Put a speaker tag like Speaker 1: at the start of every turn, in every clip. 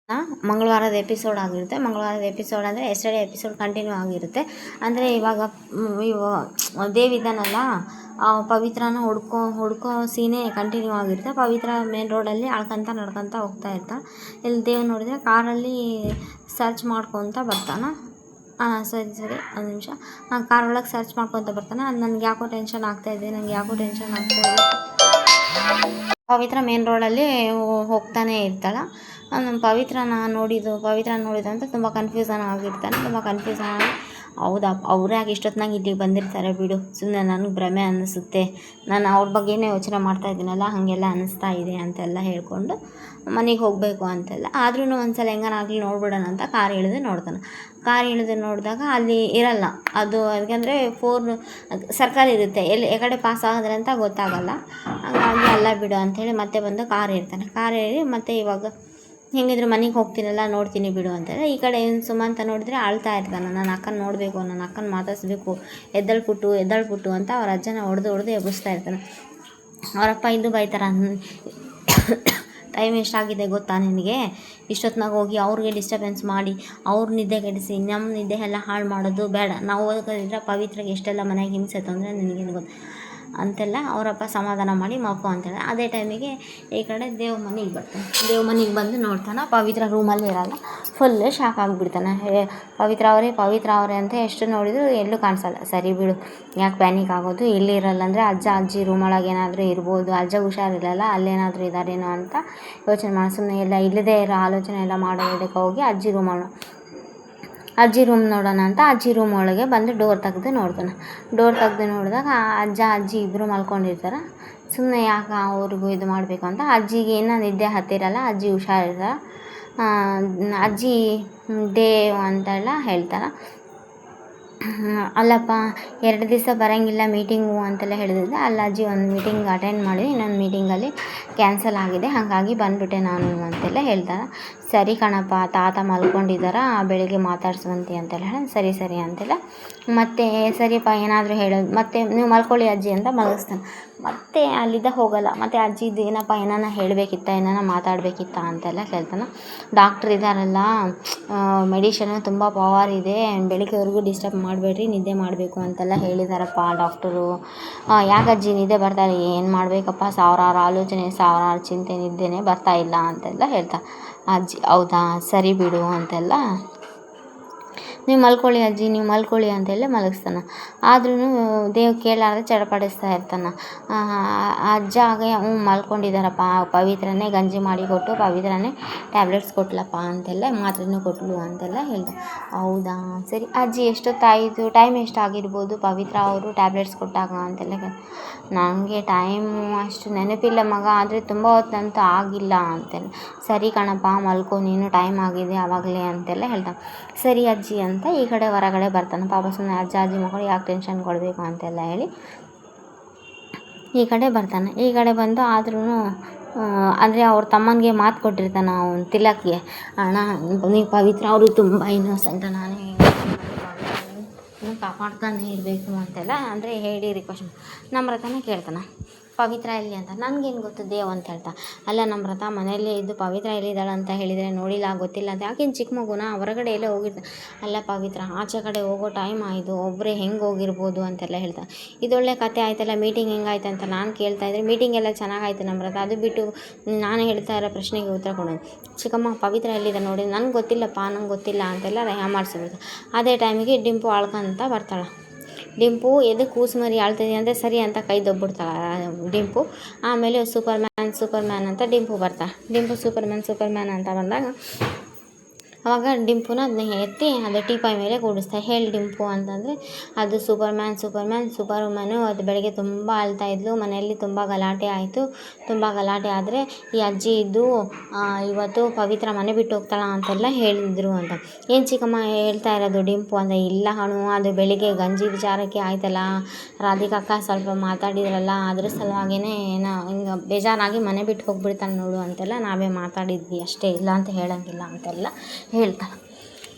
Speaker 1: ಮಂಗಳವಾರದ episode ಆಗಿರುತ್ತೆ. ಮಂಗಳವಾರದ episode ಅಂದರೆ yesterday episode continue ಆಗಿರುತ್ತೆ. ಅಂದರೆ ಇವಾಗ ದೇವ್ ಇದ್ದಾನಲ್ಲ, ಪವಿತ್ರನ ಹುಡ್ಕೋ ಸೀನೇ ಕಂಟಿನ್ಯೂ ಆಗಿರುತ್ತೆ. ಪವಿತ್ರ ಮೇನ್ ರೋಡಲ್ಲಿ ನಡ್ಕೊತ ಹೋಗ್ತಾ ಇರ್ತಾಳೆ. ಇಲ್ಲಿ ದೇವ್ ನೋಡಿದರೆ ಕಾರಲ್ಲಿ ಸರ್ಚ್ ಮಾಡ್ಕೊತ ಬರ್ತಾನೆ. ಸರಿ ಒಂದು ನಿಮಿಷ. ಕಾರ್ ಒಳಗೆ ಸರ್ಚ್ ಮಾಡ್ಕೊತ ಬರ್ತಾನೆ. ಅದು ನನಗೆ ಯಾಕೋ ಟೆನ್ಷನ್ ಆಗ್ತಾಯಿದೆ. ಪವಿತ್ರ ಮೇನ್ ರೋಡಲ್ಲಿ ಹೋಗ್ತಾನೆ ಇರ್ತಾಳೆ. ಪವಿತ್ರನ ನೋಡಿದ್ದು ಅಂತ ತುಂಬ ಕನ್ಫ್ಯೂಸನ್ ಆಗಿರ್ತಾನೆ. ತುಂಬ ಕನ್ಫ್ಯೂಸನ್ ಆಗಿ, ಹೌದಾ ಅವ್ರ್ಯಾಕೆ ಇಷ್ಟೊತ್ತಿನಾಗ ಇಲ್ಲಿಗೆ ಬಂದಿರ್ತಾರೆ ಬಿಡು, ಸುಮ್ಮನೆ ನನಗೆ ಭ್ರಮೆ ಅನ್ನಿಸುತ್ತೆ, ನಾನು ಅವ್ರ ಬಗ್ಗೆನೇ ಯೋಚನೆ ಮಾಡ್ತಾ ಇದ್ದೀನಲ್ಲ, ಹಾಗೆಲ್ಲ ಅನ್ನಿಸ್ತಾ ಇದೆ ಅಂತೆಲ್ಲ ಹೇಳ್ಕೊಂಡು ಮನೆಗೆ ಹೋಗಬೇಕು ಅಂತೆಲ್ಲ. ಆದ್ರೂ ಒಂದ್ಸಲ ಹೆಂಗನಾಗಲಿ ನೋಡ್ಬಿಡೋಣ ಅಂತ ಕಾರ್ ಇಳಿದು ನೋಡಿದಾಗ ಅಲ್ಲಿ ಇರಲ್ಲ ಅದು. ಯಾಕೆಂದರೆ ಸರ್ಕಲ್ ಇರುತ್ತೆ, ಎಲ್ಲಿ ಕಡೆ ಪಾಸ್ ಆಗಿದ್ರೆ ಅಂತ ಗೊತ್ತಾಗಲ್ಲ. ಹಾಗಾಗಿ ಅಲ್ಲ ಬಿಡು ಅಂಥೇಳಿ ಮತ್ತೆ ಬಂದು ಕಾರ್ ಏರಿ ಮತ್ತೆ ಇವಾಗ ಹೆಂಗಿದ್ರು ಮನೆಗೆ ಹೋಗ್ತೀನಲ್ಲ, ನೋಡ್ತೀನಿ ಬಿಡು ಅಂತೇಳಿ ಈ ಕಡೆ ಸುಮಂತ ನೋಡಿದ್ರೆ ಅಳ್ತಾ ಇರ್ತಾನೆ. ನನ್ನ ಅಕ್ಕನ ನೋಡಬೇಕು, ನನ್ನ ಅಕ್ಕನ ಮಾತಾಡಿಸ್ಬೇಕು, ಎದ್ದಳ್ಪುಟ್ಟು ಅಂತ ಅವ್ರ ಅಜ್ಜನ ಹೊಡೆದು ಎಬ್ಬಿಸ್ತಾ ಇರ್ತಾನೆ. ಅವರಪ್ಪ ಇದು ಬೈತಾರೆ, ಟೈಮ್ ಎಷ್ಟಾಗಿದೆ ಗೊತ್ತಾ ನಿನಗೆ, ಇಷ್ಟೊತ್ತಿನಾಗ ಹೋಗಿ ಅವ್ರಿಗೆ ಡಿಸ್ಟರ್ಬೆನ್ಸ್ ಮಾಡಿ ಅವ್ರ ನಿದ್ದೆ ಕೆಡಿಸಿ ನಮ್ಮ ನಿದ್ದೆ ಎಲ್ಲ ಹಾಳು ಮಾಡೋದು ಬೇಡ. ನಾವು ಓದೋದಿದ್ರೆ ಪವಿತ್ರಗೆ ಎಷ್ಟೆಲ್ಲ ಮನೆಗೆ ಹಿಂಸೆ ತೊಂದರೆ ನಿನಗೇನು ಗೊತ್ತು ಅಂತೆಲ್ಲ ಅವರಪ್ಪ ಸಮಾಧಾನ ಮಾಡಿ ಮಕ್ಕೋ ಅಂತೇಳಿ. ಅದೇ ಟೈಮಿಗೆ ಈ ಕಡೆ ದೇವ್ ಮನೆಗೆ ಬಂದು ನೋಡ್ತಾನೆ. ಪವಿತ್ರ ರೂಮಲ್ಲಿ ಇರಲ್ಲ. ಫುಲ್ಲು ಶಾಕ್ ಆಗಿಬಿಡ್ತಾನೆ. ಪವಿತ್ರ ಅವರೇ ಅಂತ ಎಷ್ಟು ನೋಡಿದ್ರು ಎಲ್ಲೂ ಕಾಣಿಸಲ್ಲ. ಸರಿ ಬಿಡು, ಯಾಕೆ ಪ್ಯಾನಿಕ್ ಆಗೋದು, ಇಲ್ಲಿ ಇರಲ್ಲ ಅಂದರೆ ಅಜ್ಜಿ ರೂಮೊಳಗೆ ಏನಾದರೂ ಇರ್ಬೋದು, ಅಜ್ಜ ಹುಷಾರಿರಲ್ಲ, ಅಲ್ಲೇನಾದರೂ ಇದ್ದಾರೇನೋ ಅಂತ ಯೋಚನೆ ಮಾಡಿ ಸುಮ್ಮನೆ ಎಲ್ಲ ಇಲ್ಲದೇ ಇರೋ ಆಲೋಚನೆ ಎಲ್ಲ ಮಾಡೋದಕ್ಕೆ ಹೋಗಿ ಅಜ್ಜಿ ರೂಮ್ ನೋಡೋಣ ಅಂತ ಅಜ್ಜಿ ರೂಮ್ ಒಳಗೆ ಬಂದು ಡೋರ್ ತೆಗೆದು ನೋಡಿದಾಗ ಅಜ್ಜಿ ಇಬ್ಬರು ಮಲ್ಕೊಂಡಿರ್ತಾರೆ. ಸುಮ್ಮನೆ ಯಾಕೆ ಅವ್ರಿಗೂ ಇದು ಮಾಡಬೇಕು ಅಂತ ಅಜ್ಜಿಗೆ ಇನ್ನೂ ನಿದ್ದೆ ಹತ್ತಿರಲ್ಲ. ಅಜ್ಜಿ ಹುಷಾರಿರಲ್ಲ. ಅಜ್ಜಿ ದೇವ್ ಅಂತೆಲ್ಲ ಹೇಳ್ತಾರೆ. ಅಲ್ಲಪ್ಪ 2 ದಿವಸ ಬರೋಂಗಿಲ್ಲ ಮೀಟಿಂಗು ಅಂತೆಲ್ಲ ಹೇಳಿದ್ರೆ, ಅಲ್ಲ ಅಜ್ಜಿ ಒಂದು ಮೀಟಿಂಗ್ ಅಟೆಂಡ್ ಮಾಡಿ ಇನ್ನೊಂದು ಮೀಟಿಂಗಲ್ಲಿ ಕ್ಯಾನ್ಸಲ್ ಆಗಿದೆ, ಹಾಗಾಗಿ ಬಂದುಬಿಟ್ಟೆ ನಾನು ಅಂತೆಲ್ಲ ಹೇಳ್ತಾರೆ. ಸರಿ ಕಣಪ್ಪ, ತಾತ ಮಲ್ಕೊಂಡಿದ್ದಾರ, ಬೆಳಿಗ್ಗೆ ಮಾತಾಡ್ಸುವಂತೆ ಅಂತೆಲ್ಲ ಹೇಳಿ ಸರಿ ಅಂತೆಲ್ಲ. ಮತ್ತೆ ಸರಿಯಪ್ಪ ಏನಾದರೂ ಹೇಳೋದು, ಮತ್ತೆ ನೀವು ಮಲ್ಕೊಳ್ಳಿ ಅಜ್ಜಿ ಅಂತ ಮಲಗಿಸ್ತಾನೆ. ಮತ್ತೆ ಅಲ್ಲಿದ್ದ ಹೋಗಲ್ಲ. ಮತ್ತು ಅಜ್ಜಿದು ಏನಪ್ಪ ಏನಾನ ಹೇಳಬೇಕಿತ್ತ, ಏನಾನ ಮಾತಾಡಬೇಕಿತ್ತ ಅಂತೆಲ್ಲ ಕೇಳ್ತಾನೆ. ಡಾಕ್ಟ್ರ್ ಇದ್ದಾರಲ್ಲ, ಮೆಡಿಷನು ತುಂಬ ಪವರ್ ಇದೆ, ಬೆಳಿಗ್ಗೆವರೆಗೂ ಡಿಸ್ಟರ್ಬ್ ಮಾಡಬೇಡ್ರಿ, ನಿದ್ದೆ ಮಾಡಬೇಕು ಅಂತೆಲ್ಲ ಹೇಳಿದಾರಪ್ಪ ಡಾಕ್ಟರು. ಯಾಕಜ್ಜಿ ನಿದ್ದೆ ಬರ್ತಾಯಿಲ್ಲ, ಏನು ಮಾಡಬೇಕಪ್ಪ, ಸಾವಿರಾರು ಆಲೋಚನೆ, ಸಾವಿರಾರು ಚಿಂತೆ, ನಿದ್ದೆನೇ ಬರ್ತಾಯಿಲ್ಲ ಅಂತೆಲ್ಲ ಹೇಳ್ತಾರೆ. ಅಜ್ಜಿ ಹೌದಾ, ಸರಿ ಬಿಡು ಅಂತೆಲ್ಲ, ನೀವು ಮಲ್ಕೊಳ್ಳಿ ಅಂತೆಲ್ಲ ಮಲಗಿಸ್ತಾನೆ. ಆದ್ರೂ ದೇವ್ ಕೇಳಾರ್ದೆ ಚಡಪಡಿಸ್ತಾ ಇರ್ತಾನೆ. ಅಜ್ಜ ಆಗ ಮಲ್ಕೊಂಡಿದ್ದಾರಪ್ಪ, ಪವಿತ್ರನೇ ಗಂಜಿ ಮಾಡಿ ಕೊಟ್ಟು ಪವಿತ್ರನೇ ಟ್ಯಾಬ್ಲೆಟ್ಸ್ ಕೊಟ್ಲಪ್ಪ ಅಂತೆಲ್ಲ, ಮಾತ್ರೆನೂ ಕೊಟ್ಟಳು ಅಂತೆಲ್ಲ ಹೇಳ್ತಾರೆ. ಹೌದಾ ಸರಿ ಅಜ್ಜಿ, ಎಷ್ಟೊತ್ತಾಯಿತು, ಟೈಮ್ ಎಷ್ಟಾಗಿರ್ಬೋದು ಪವಿತ್ರ ಅವರು ಟ್ಯಾಬ್ಲೆಟ್ಸ್ ಕೊಟ್ಟಾಗ ಅಂತೆಲ್ಲ ನನಗೆ ಟೈಮು ಅಷ್ಟು ನೆನಪಿಲ್ಲ ಮಗ, ಆದರೆ ತುಂಬ ಹೊತ್ತಂತೂ ಆಗಿಲ್ಲ ಅಂತೆಲ್ಲ. ಸರಿ ಕಣಪ್ಪ ಮಲ್ಕೊ ನೀನು, ಟೈಮ್ ಆಗಿದೆ ಆವಾಗಲೇ ಅಂತೆಲ್ಲ ಹೇಳ್ತಾನೆ. ಸರಿ ಅಜ್ಜಿ ಅಂತ ಈ ಕಡೆ ಹೊರಗಡೆ ಬರ್ತಾನೆ. ಪಾಪ ಸುಮ್ಮನೆ ಅಜ್ಜಿ ಮಕ್ಕಳು ಯಾಕೆ ಟೆನ್ಷನ್ ಕೊಡಬೇಕು ಅಂತೆಲ್ಲ ಹೇಳಿ ಈ ಕಡೆ ಬಂದು ಆದ್ರೂ ಅಂದರೆ ಅವ್ರ ತಮ್ಮನಿಗೆ ಮಾತು ಕೊಟ್ಟಿರ್ತಾನೆ ಅವನು ತಿಲಕ್ಗೆ, ಅಣ್ಣ ನೀವು ಪವಿತ್ರ ಅವರು ತುಂಬ ಇನ್ನೋಸೆಂಟ್, ನಾನೇ ಕಾಪಾಡ್ತಾನೆ ಇರಬೇಕು ಅಂತೆಲ್ಲ ಅಂದರೆ ಹೇಳಿ ರಿಕ್ವೆಸ್ಟ್ ನಮ್ರತಾನೇ ಕೇಳ್ತಾನೆ. ಪವಿತ್ರ ಎಲ್ಲಿ ಅಂತ, ನನಗೇನು ಗೊತ್ತು ದೇವ್ ಅಂತ ಹೇಳ್ತಾ. ಅಲ್ಲ ನಮ್ರತ ಮನೆಯಲ್ಲೇ ಇದ್ದು ಪವಿತ್ರ ಎಲ್ಲಿದ್ದಾಳೆ ಅಂತ ಹೇಳಿದರೆ ನೋಡಿಲ್ಲ, ಗೊತ್ತಿಲ್ಲ ಅಂತ. ಯಾಕೇನು ಚಿಕ್ಕ ಮಗುನ ಹೊರಗಡೆ ಎಲ್ಲೇ ಹೋಗಿರ್ತಾರೆ. ಅಲ್ಲ ಪವಿತ್ರ ಆಚೆ ಕಡೆ ಹೋಗೋ ಟೈಮ್ ಆಯಿತು, ಒಬ್ಬರೇ ಹೆಂಗೆ ಹೋಗಿರ್ಬೋದು ಅಂತೆಲ್ಲ ಹೇಳ್ತಾರೆ. ಇದೊಳ್ಳೆ ಕತೆ ಆಯ್ತಲ್ಲ, ಮೀಟಿಂಗ್ ಹೆಂಗಾಯ್ತು ಅಂತ ನಾನು ಕೇಳ್ತಾ ಇದ್ದರೆ, ಮೀಟಿಂಗ್ ಎಲ್ಲ ಚೆನ್ನಾಗಾಯ್ತು ನಮ್ರತ, ಅದು ಬಿಟ್ಟು ನಾನು ಹೇಳ್ತಾ ಇರೋ ಪ್ರಶ್ನೆಗೆ ಉತ್ತರ ಕೊಡೋದು. ಚಿಕ್ಕಮ್ಮ ಪವಿತ್ರ ಎಲ್ಲಿದೆ ನೋಡಿ, ನಂಗೆ ಗೊತ್ತಿಲ್ಲ ಅಂತೆಲ್ಲ ಮಾಡಿಸ್ಬಿಡ್ತಾರೆ. ಅದೇ ಟೈಮಿಗೆ ಡಿಂಪು ಅಳ್ಕೊಂತ ಬರ್ತಾಳೆ. ಡಿಂಪು ಎದಕ್ಕೆ ಕೂಸು ಮರಿ ಆಳ್ತಿದೆ ಅಂದರೆ ಸರಿ ಅಂತ ಕೈ ದೊಬ್ಬಿಡ್ತಾಳೆ ಡಿಂಪು. ಆಮೇಲೆ ಸೂಪರ್ಮ್ಯಾನ್ ಅಂತ ಡಿಂಪು ಬರ್ತಾಳೆ. ಡಿಂಪು ಸೂಪರ್ಮ್ಯಾನ್ ಅಂತ ಬಂದಾಗ ಅವಾಗ ಡಿಂಪುನ ಅದನ್ನ ಎತ್ತಿ ಅದು ಟೀಪಾಯ್ ಮೇಲೆ ಕೂಡಿಸ್ತಾರೆ. ಹೇಳಿ ಡಿಂಪು ಅಂತಂದರೆ, ಅದು ಸೂಪರ್ವುಮನು ಅದು ಬೆಳಗ್ಗೆ ತುಂಬ ಅಳ್ತಾ ಇದ್ಲು, ಮನೆಯಲ್ಲಿ ತುಂಬ ಗಲಾಟೆ ಆಯಿತು. ತುಂಬ ಗಲಾಟೆ ಆದರೆ ಈ ಅಜ್ಜಿ ಇದ್ದು ಇವತ್ತು ಪವಿತ್ರ ಮನೆ ಬಿಟ್ಟು ಹೋಗ್ತಾಳ ಅಂತೆಲ್ಲ ಹೇಳಿದರು ಅಂತ. ಏನು ಚಿಕ್ಕಮ್ಮ ಹೇಳ್ತಾ ಇರೋದು ಡಿಂಪು ಅಂತ. ಇಲ್ಲ ಹಣು, ಅದು ಬೆಳಿಗ್ಗೆ ಗಂಜಿ ವಿಚಾರಕ್ಕೆ ಆಯ್ತಲ್ಲ, ರಾಧಿಕಕ್ಕ ಸ್ವಲ್ಪ ಮಾತಾಡಿದ್ರಲ್ಲ, ಅದ್ರ ಸಲುವಾಗಿಯೇ ಏನೋ ಹಿಂಗೆ ಬೇಜಾರಾಗಿ ಮನೆ ಬಿಟ್ಟು ಹೋಗ್ಬಿಡ್ತಾಳೆ ನೋಡು ಅಂತೆಲ್ಲ ನಾವೇ ಮಾತಾಡಿದ್ವಿ ಅಷ್ಟೇ, ಇಲ್ಲ ಅಂತ ಹೇಳೋಂಗಿಲ್ಲ ಅಂತೆಲ್ಲ ಹೇಳ್ತಾಳೆ.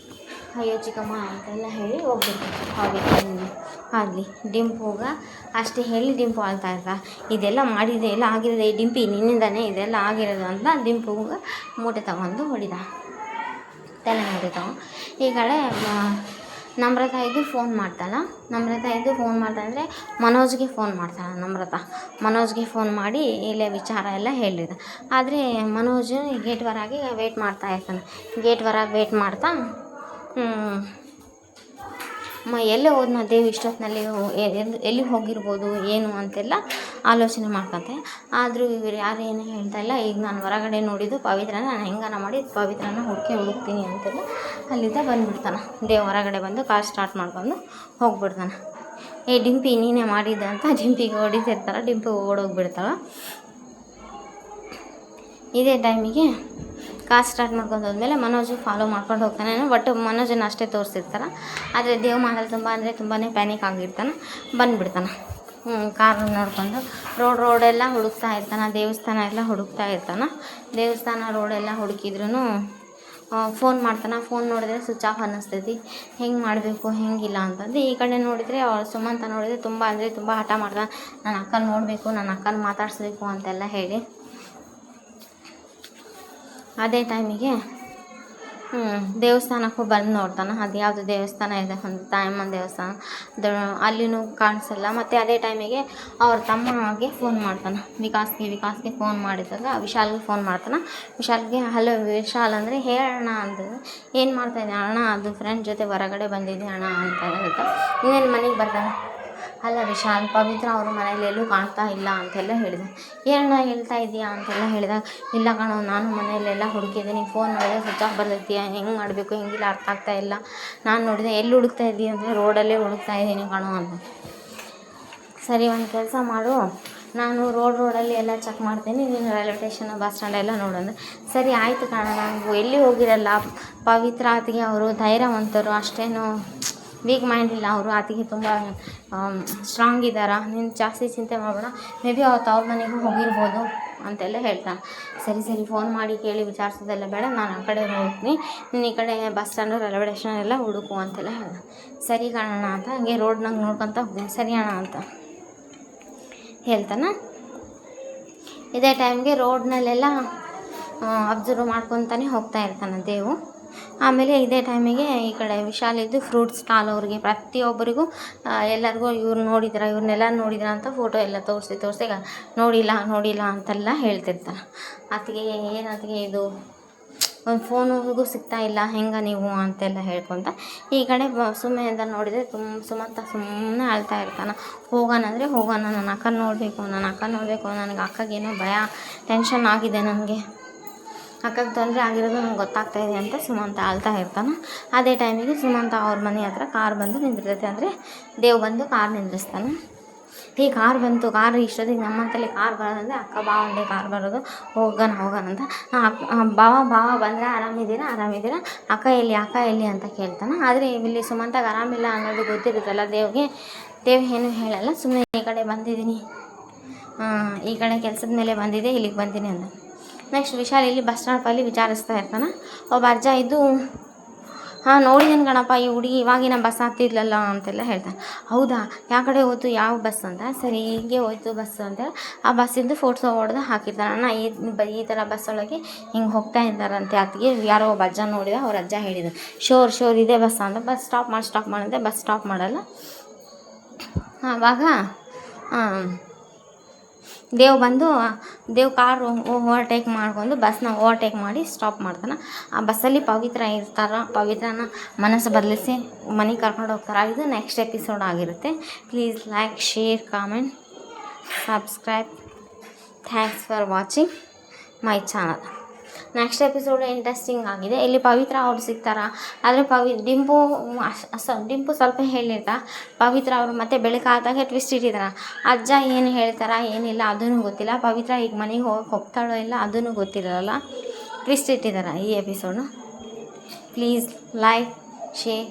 Speaker 1: ಅಯ್ಯೋ ಚಿಕ್ಕಮ್ಮ ಅಂತೆಲ್ಲ ಹೇಳಿ ಹೋಗ್ಬಿಡ್ತಾರೆ. ಆಗಲಿ ಡಿಂಪುಗ ಅಷ್ಟೇ ಹೇಳಿ ಡಿಂಪು ಅಳ್ತಾ ಇರ್ತಾ, ಇದೆಲ್ಲ ಆಗಿರೋದು ಡಿಂಪಿ ನಿನ್ನಿಂದಾನೆ ಇದೆಲ್ಲ ಆಗಿರೋದು ಅಂತ ಡಿಂಪುಗೆ ಮೂಟೆ ತಗೊಂಡು ಹೊಡಿದ. ಅಂತೆಲ್ಲ ನೋಡಿದ್ದಾವೆ. ಈ ಕಡೆ ನಮ್ರತಾ ಇದ್ದು ಫೋನ್ ಮಾಡ್ತಾಳ. ನಮ್ರತಾ ಇದ್ದು ಫೋನ್ ಮಾಡ್ತಾಳೆ ಮನೋಜ್ಗೆ ಫೋನ್ ಮಾಡ್ತಾಳೆ. ಮನೋಜ್ಗೆ ಫೋನ್ ಮಾಡಿ ಇಲ್ಲೇ ವಿಚಾರ ಎಲ್ಲ ಹೇಳಿದ. ಆದರೆ ಮನೋಜ್ ಗೇಟ್ ಹೊರಗೆ ವೆಯ್ಟ್ ಮಾಡ್ತಾ ಇರ್ತಾನೆ. ಗೇಟ್ ಹೊರಗೆ ವೆಯ್ಟ್ ಮಾಡ್ತಾ ಎಲ್ಲೇ ಹೋದ್ನ ದೇವ್ ಇಷ್ಟೊತ್ತಿನಲ್ಲಿ ಎಲ್ಲಿಗೆ ಹೋಗಿರ್ಬೋದು ಏನು ಅಂತೆಲ್ಲ ಆಲೋಚನೆ ಮಾಡ್ಕೊತೆ. ಆದರೂ ಇವ್ರು ಯಾರು ಏನು ಹೇಳ್ತಾ ಇಲ್ಲ. ಈಗ ನಾನು ಹೊರಗಡೆ ನೋಡಿದ್ದು ಪವಿತ್ರನ, ನಾನು ಹೆಂಗನ ಮಾಡಿ ಪವಿತ್ರನ ಹುಡುಕ್ತೀನಿ ಅಂತೆಲ್ಲ ಅಲ್ಲಿಂದ ಬಂದುಬಿಡ್ತಾನೆ. ದೇವ್ ಹೊರಗಡೆ ಬಂದು ಕಾರ್ ಸ್ಟಾರ್ಟ್ ಮಾಡ್ಕೊಂಡು ಹೋಗ್ಬಿಡ್ತಾನೆ. ಡಿಂಪಿ ನೀನೇ ಮಾಡಿದ್ದೆ ಅಂತ ಡಿಂಪಿಗೆ ಹೊಡಿತಿರ್ತಾರೆ. ಡಿಂಪಿ ಓಡೋಗ್ಬಿಡ್ತಾಳೆ. ಇದೇ ಟೈಮಿಗೆ ಕಾರ್ ಸ್ಟಾರ್ಟ್ ಮಾಡ್ಕೊಂಡು ಹೋದ್ಮೇಲೆ ಮನೋಜ್ ಫಾಲೋ ಮಾಡ್ಕೊಂಡು ಹೋಗ್ತಾನೆ. ಬಟ್ ಮನೋಜನ್ನು ಅಷ್ಟೇ ತೋರಿಸಿರ್ತಾರೆ. ಆದರೆ ದೇವ್ ಮಾತ್ರ ತುಂಬಾ ಪ್ಯಾನಿಕ್ ಆಗಿರ್ತಾನೆ. ಬಂದುಬಿಡ್ತಾನೆ. ಕಾರ್ ನೋಡ್ಕೊಂಡು ರೋಡೆಲ್ಲ ಹುಡುಕ್ತಾ ಇರ್ತಾನೆ. ದೇವಸ್ಥಾನ ಎಲ್ಲ ಹುಡುಕ್ತಾ ಇರ್ತಾನೆ. ದೇವಸ್ಥಾನ ರೋಡೆಲ್ಲ ಹುಡುಕಿದ್ರೂ ಫೋನ್ ಮಾಡ್ತಾನೆ. ಫೋನ್ ನೋಡಿದ್ರೆ ಸ್ವಿಚ್ ಆಫ್ ಅನ್ನಿಸ್ತೈತಿ. ಹೆಂಗೆ ಮಾಡಬೇಕು ಹೆಂಗಿಲ್ಲ ಅಂತಂದು ಈ ಕಡೆ ನೋಡಿದರೆ ಸುಮಂತ ನೋಡಿದರೆ ತುಂಬ ಹಠ ಮಾಡ್ತಾನೆ. ನನ್ನ ಅಕ್ಕನ ನೋಡಬೇಕು, ನನ್ನ ಅಕ್ಕನ ಮಾತಾಡಿಸ್ಬೇಕು ಅಂತೆಲ್ಲ ಹೇಳಿ. ಅದೇ ಟೈಮಿಗೆ ದೇವಸ್ಥಾನಕ್ಕೂ ಬಂದು ನೋಡ್ತಾನೆ. ಅದು ಯಾವುದು ದೇವಸ್ಥಾನ ಇದೆ, ಒಂದು ತಾಯಮ್ಮನ ದೇವಸ್ಥಾನ, ಅಲ್ಲಿನೂ ಕಾಣಿಸಲ್ಲ. ಮತ್ತು ಅದೇ ಟೈಮಿಗೆ ಅವ್ರ ತಮ್ಮಗೆ ಫೋನ್ ಮಾಡ್ತಾನೆ. ವಿಕಾಸ್ಗೆ ಫೋನ್ ಮಾಡಿದಾಗ ವಿಶಾಲ್ಗೆ ಫೋನ್ ಮಾಡ್ತಾನೆ. ವಿಶಾಲ್ಗೆ ಹಲೋ ವಿಶಾಲ್ ಅಂದರೆ ಹೇಳೋಣ ಅಂತಂದರೆ ಏನು ಮಾಡ್ತಾಯಿದ್ದೆ ಅಣ್ಣ, ಅದು ಫ್ರೆಂಡ್ ಜೊತೆ ಹೊರಗಡೆ ಬಂದಿದ್ದೆ ಅಣ್ಣ ಅಂತ ಹೇಳ್ತಾ ಇನ್ನೇನು ಮನೆಗೆ ಬರ್ತಾನೆ. ಅಲ್ಲ ವಿಶಾಲ್, ಪವಿತ್ರ ಅವ್ರ ಮನೇಲಿ ಎಲ್ಲೂ ಕಾಣ್ತಾ ಇಲ್ಲ ಅಂತೆಲ್ಲ ಹೇಳಿದೆ. ಏನಣ್ಣ ಹೇಳ್ತಾ ಇದೆಯಾ ಅಂತೆಲ್ಲ ಹೇಳಿದಾಗ, ಇಲ್ಲ ಕಣೋ, ನಾನು ಮನೆಯಲ್ಲೆಲ್ಲ ಹುಡುಕಿದ್ದೀನಿ, ಫೋನ್ ನೋಡಿದ್ರೆ ಸ್ವಿಚ್ ಆಫ್ ಬರ್ತೈತಿ, ಹೆಂಗೆ ಮಾಡಬೇಕು ಹೆಂಗಿಲ್ಲ ಅರ್ಥ ಆಗ್ತಾ ಇಲ್ಲ. ನಾನು ನೋಡಿದೆ ಎಲ್ಲಿ ಹುಡುಕ್ತಾ ಇದ್ದೀಯ ಅಂದರೆ ರೋಡಲ್ಲೇ ಹುಡುಕ್ತಾ ಇದ್ದೀನಿ ಕಣೋ ಅಂತ. ಸರಿ, ಒಂದು ಕೆಲಸ ಮಾಡು, ನಾನು ರೋಡಲ್ಲಿ ಎಲ್ಲ ಚೆಕ್ ಮಾಡ್ತೀನಿ, ನೀನು ರೈಲ್ವೆ ಸ್ಟೇಷನ್ ಬಸ್ ಸ್ಟ್ಯಾಂಡ್ ಎಲ್ಲ ನೋಡೋಣ. ಸರಿ ಆಯಿತು ಕಣ, ನಾನು ಎಲ್ಲಿ ಹೋಗಿರಲ್ಲ. ಪವಿತ್ರ ಆತಿಗೆ ಅವರು ಧೈರ್ಯವಂತರು, ಅಷ್ಟೇನು ವೀಕ್ ಮೈಂಡ್ ಇಲ್ಲ ಅವರು. ಆತಿಗೆ ತುಂಬ ಸ್ಟ್ರಾಂಗ್ ಇದ್ದಾರೆ, ನೀನು ಜಾಸ್ತಿ ಚಿಂತೆ ಮಾಡಬೇಡ, ಮೇ ಬಿ ಅವತ್ತು ಅವ್ರ ಮನೆಗೂ ಹೋಗಿರ್ಬೋದು ಅಂತೆಲ್ಲ ಹೇಳ್ತಾನೆ. ಸರಿ ಫೋನ್ ಮಾಡಿ ಕೇಳಿ ವಿಚಾರಿಸೋದೆಲ್ಲ ಬೇಡ, ನಾನು ಆ ಕಡೆ ಹೋಗ್ತೀನಿ, ನೀನು ಈ ಕಡೆ ಬಸ್ ಸ್ಟ್ಯಾಂಡು ರೈಲ್ವೆ ಸ್ಟೇಷನ್ ಎಲ್ಲ ಹುಡುಕು ಅಂತೆಲ್ಲ ಹೇಳ್ದೆ. ಸರಿ ಕಾಣೋಣ ಅಂತ ಹಂಗೆ ರೋಡ್ನಾಗ ನೋಡ್ಕೊತ ಹೋಗ್ತೀನಿ. ಸರಿ ಅಣ್ಣ ಅಂತ ಹೇಳ್ತಾನೆ. ಇದೇ ಟೈಮ್ಗೆ ರೋಡ್ನಲ್ಲೆಲ್ಲ ಅಬ್ಸರ್ವ್ ಮಾಡ್ಕೊತಾನೆ ಹೋಗ್ತಾ ಇರ್ತಾನೆ ದೇವು. ಆಮೇಲೆ ಇದೇ ಟೈಮಿಗೆ ಈ ಕಡೆ ವಿಶಾಲಿದ್ದು ಫ್ರೂಟ್ ಸ್ಟಾಲ್ ಅವ್ರಿಗೆ ಪ್ರತಿಯೊಬ್ಬರಿಗೂ ಎಲ್ಲರಿಗೂ ಇವ್ರನ್ನೆಲ್ಲ ನೋಡಿದ್ರ ಅಂತ ಫೋಟೋ ಎಲ್ಲ ತೋರಿಸಿ ನೋಡಿಲ್ಲ ಅಂತೆಲ್ಲ ಹೇಳ್ತಿರ್ತಾರೆ. ಆತಿಗೆ ಇದು ಒಂದು ಫೋನಿಗೂ ಸಿಗ್ತಾ ಇಲ್ಲ, ಹೆಂಗೆ ನೀವು ಅಂತೆಲ್ಲ ಹೇಳ್ಕೊತ ಈ ಕಡೆ ಸುಮ್ಮನೆಯಿಂದ ನೋಡಿದರೆ ಸುಮಂತ ಸುಮ್ಮನೆ ಅಳ್ತಾ ಇರ್ತಾನೆ. ಹೋಗೋಣ, ನನ್ನ ಅಕ್ಕನ ನೋಡಬೇಕು, ನನಗೆ ಅಕ್ಕಗೇನೋ ಭಯ, ಟೆನ್ಷನ್ ಆಗಿದೆ, ನನಗೆ ಅಕ್ಕಗೆ ತೊಂದರೆ ಆಗಿರೋದು ನನಗೆ ಗೊತ್ತಾಗ್ತಾ ಇದೆ ಅಂತ ಸುಮಂತ ಅಳ್ತಾ ಇರ್ತಾನೆ. ಅದೇ ಟೈಮಿಗೆ ಸುಮಂತ ಅವ್ರ ಮನೆ ಹತ್ರ ಕಾರ್ ಬಂದು ನಿಂತಿರ್ತೈತೆ. ಅಂದರೆ ದೇವ್ ಬಂದು ಕಾರ್ ನಿಂದ್ರಿಸ್ತಾನೆ. ಈ ಕಾರ್ ಬಂತು, ಕಾರ್ ಇಷ್ಟೊತ್ತಿಗೆ ನಮ್ಮಂತಲ್ಲಿ ಕಾರ್ ಬರೋದಂದರೆ ಅಕ್ಕ ಬಾವ ಒಂದೇ ಕಾರ್ ಬರೋದು, ಹೋಗೋಣ ಅಂತ. ಬಾವ ಬಂದರೆ ಆರಾಮಿದ್ದೀರಾ, ಅಕ್ಕ ಎಲ್ಲಿ ಅಂತ ಕೇಳ್ತಾನೆ. ಆದರೆ ಇಲ್ಲಿ ಸುಮಂತಗೆ ಆರಾಮಿಲ್ಲ ಅನ್ನೋದು ಗೊತ್ತಿರುತ್ತಲ್ಲ ದೇವ್ ಏನು ಹೇಳಲ್ಲ. ಸುಮ್ಮನೆ ಈ ಕಡೆ ಬಂದಿದ್ದೀನಿ, ಈ ಕಡೆ ಕೆಲಸದ ಮೇಲೆ ಬಂದಿದೆ, ಇಲ್ಲಿಗೆ ಬಂದೀನಿ ಅಂತ. ನೆಕ್ಸ್ಟ್ ವಿಶಾಲ್ ಇಲ್ಲಿ ಬಸ್ ಸ್ಟಾಪಲ್ಲಿ ವಿಚಾರಿಸ್ತಾ ಇರ್ತಾನೆ. ಒಬ್ಬ ಅಜ್ಜ ಇದ್ದು, ನೋಡಿದ್ದೀನಿ ಕಣಪ್ಪ, ಈ ಹುಡುಗಿ ಇವಾಗಿನ ಬಸ್ ಆಗ್ತಿದ್ಲಲ್ಲ ಅಂತೆಲ್ಲ ಹೇಳ್ತಾನೆ. ಹೌದಾ, ಯಾವ ಕಡೆ ಹೋಯ್ತು, ಯಾವ ಬಸ್ ಅಂತ. ಸರಿ, ಹೀಗೆ ಹೋಯ್ತು ಬಸ್ ಅಂತೇಳಿ ಆ ಬಸ್ಸಿಂದು ಫೋಟೋ ಹೊಡೆದು ಹಾಕಿರ್ತಾನೆ. ಅಣ್ಣ ಈ ಥರ ಬಸ್ ಒಳಗೆ ಹಿಂಗೆ ಹೋಗ್ತಾ ಇದ್ದಾರಂತೆ. ಅದಕ್ಕೆ ಯಾರೋ ಒಬ್ಬ ಅಜ್ಜ ನೋಡಿದ, ಅವ್ರ ಅಜ್ಜ ಹೇಳಿದ್ರು ಶೋರ್ ಇದೇ ಬಸ್ ಅಂತ. ಬಸ್ ಸ್ಟಾಪ್ ಮಾಡಿದ್ರೆ ಬಸ್ ಸ್ಟಾಪ್ ಮಾಡಲ್ಲ. ಆವಾಗ ದೇವ್ ಕಾರ್ ಓವರ್ಟೇಕ್ ಮಾಡ್ಕೊಂಡು ಬಸ್ನ ಓವರ್ಟೇಕ್ ಮಾಡಿ ಸ್ಟಾಪ್ ಮಾಡ್ತಾನೆ. ಆ ಬಸ್ಸಲ್ಲಿ ಪವಿತ್ರನ ಮನಸ್ಸು ಬದಲಿಸಿ ಮನೆಗೆ ಕರ್ಕೊಂಡು ಹೋಗ್ತಾರೆ. ಇದು ನೆಕ್ಸ್ಟ್ ಎಪಿಸೋಡ್ ಆಗಿರುತ್ತೆ. Please like, share, comment, subscribe. Thanks for watching my channel. Next episode interesting ಆಗಿದೆ. ಇಲ್ಲಿ ಪವಿತ್ರ ಅವ್ರು ಸಿಗ್ತಾರ. ಆದರೆ ಡಿಂಪು ಸ್ವಲ್ಪ ಹೇಳಿರ್ತಾರೆ. ಪವಿತ್ರ ಅವರು ಮತ್ತೆ ಬೆಳಕಾದಾಗ ಟ್ವಿಸ್ಟ್ ಇಟ್ಟಿದ್ದಾರೆ. ಅಜ್ಜ ಏನು ಹೇಳ್ತಾರ ಏನಿಲ್ಲ ಅದೂ ಗೊತ್ತಿಲ್ಲ. ಪವಿತ್ರ ಈಗ ಮನೆಗೆ ಹೋಗ್ತಾಳೋ ಇಲ್ಲ ಅದೂ ಗೊತ್ತಿರಲ್ಲ. ಟ್ವಿಸ್ಟ್ ಇಟ್ಟಿದ್ದಾರೆ ಈ episode. Please like, share,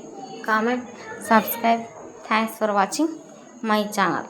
Speaker 1: comment, subscribe. Thanks for watching my channel.